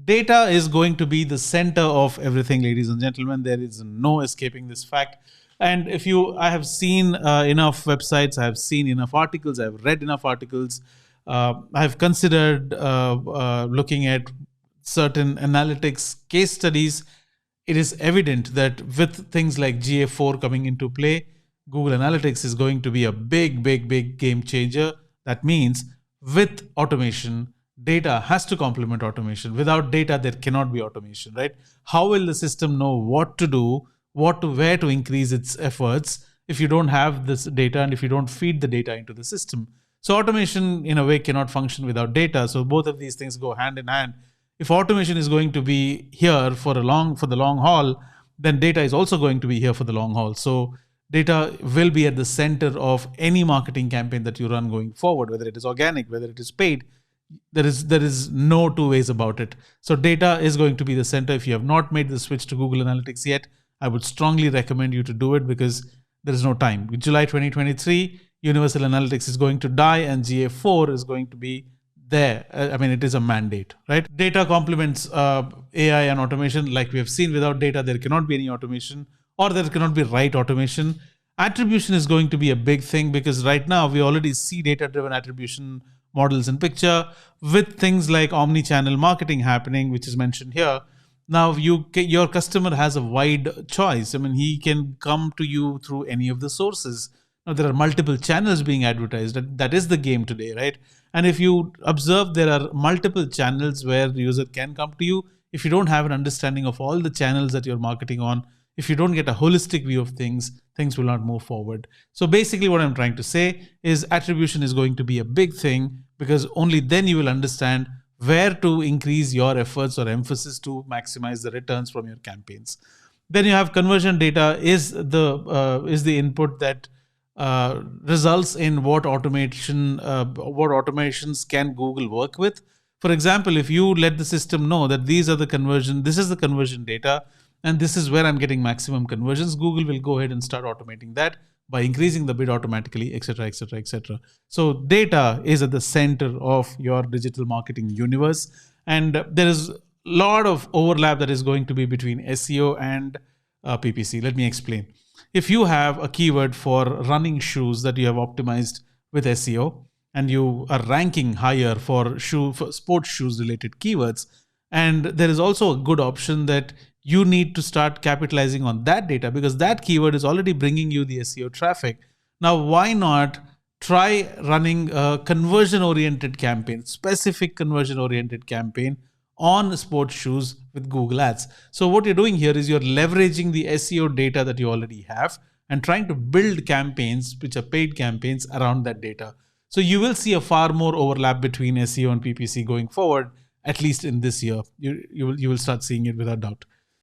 Data is going to be the center of everything, ladies and gentlemen. There is no escaping this fact. And I have seen enough websites, I have seen enough articles, I have read enough articles, I have considered looking at certain analytics case studies. It is evident that with things like GA4 coming into play, Google Analytics is going to be a big game changer. That means with automation, data has to complement automation. Without data, there cannot be automation, right? How will the system know what to do, where to increase its efforts if you don't have this data and if you don't feed the data into the system? So automation in a way cannot function without data. So both of these things go hand in hand. If automation is going to be here for the long haul, then data is also going to be here for the long haul. So data will be at the center of any marketing campaign that you run going forward, whether it is organic, whether it is paid. There is no two ways about it. So data is going to be the center. If you have not made the switch to Google Analytics yet, I would strongly recommend you to do it because there is no time. In July 2023, Universal Analytics is going to die and GA4 is going to be there. I mean, it is a mandate, right? Data complements AI and automation. Like we have seen, without data, there cannot be any automation, or there cannot be right automation. Attribution is going to be a big thing because right now we already see data-driven attribution models in picture with things like omni-channel marketing happening, which is mentioned here. Now your customer has a wide choice. I mean, he can come to you through any of the sources. Now there are multiple channels being advertised. That is the game today, right? And if you observe, there are multiple channels where the user can come to you. If you don't have an understanding of all the channels that you're marketing on, if you don't get a holistic view of things will not move forward. So basically what I'm trying to say is attribution is going to be a big thing because only then you will understand where to increase your efforts or emphasis to maximize the returns from your campaigns. Then you have conversion data is the input that results in what automations can Google work with. For example, if you let the system know that this is the conversion data, and this is where I'm getting maximum conversions, Google will go ahead and start automating that by increasing the bid automatically, etc., etc., etc. So data is at the center of your digital marketing universe. And there is a lot of overlap that is going to be between SEO and PPC. Let me explain. If you have a keyword for running shoes that you have optimized with SEO, and you are ranking higher for sports shoes related keywords, and there is also a good option that you need to start capitalizing on that data because that keyword is already bringing you the SEO traffic. Now, why not try running a conversion-oriented campaign, specific conversion-oriented campaign on sports shoes with Google Ads? So what you're doing here is you're leveraging the SEO data that you already have and trying to build campaigns, which are paid campaigns, around that data. So you will see a far more overlap between SEO and PPC going forward, at least in this year. You will start seeing it without doubt.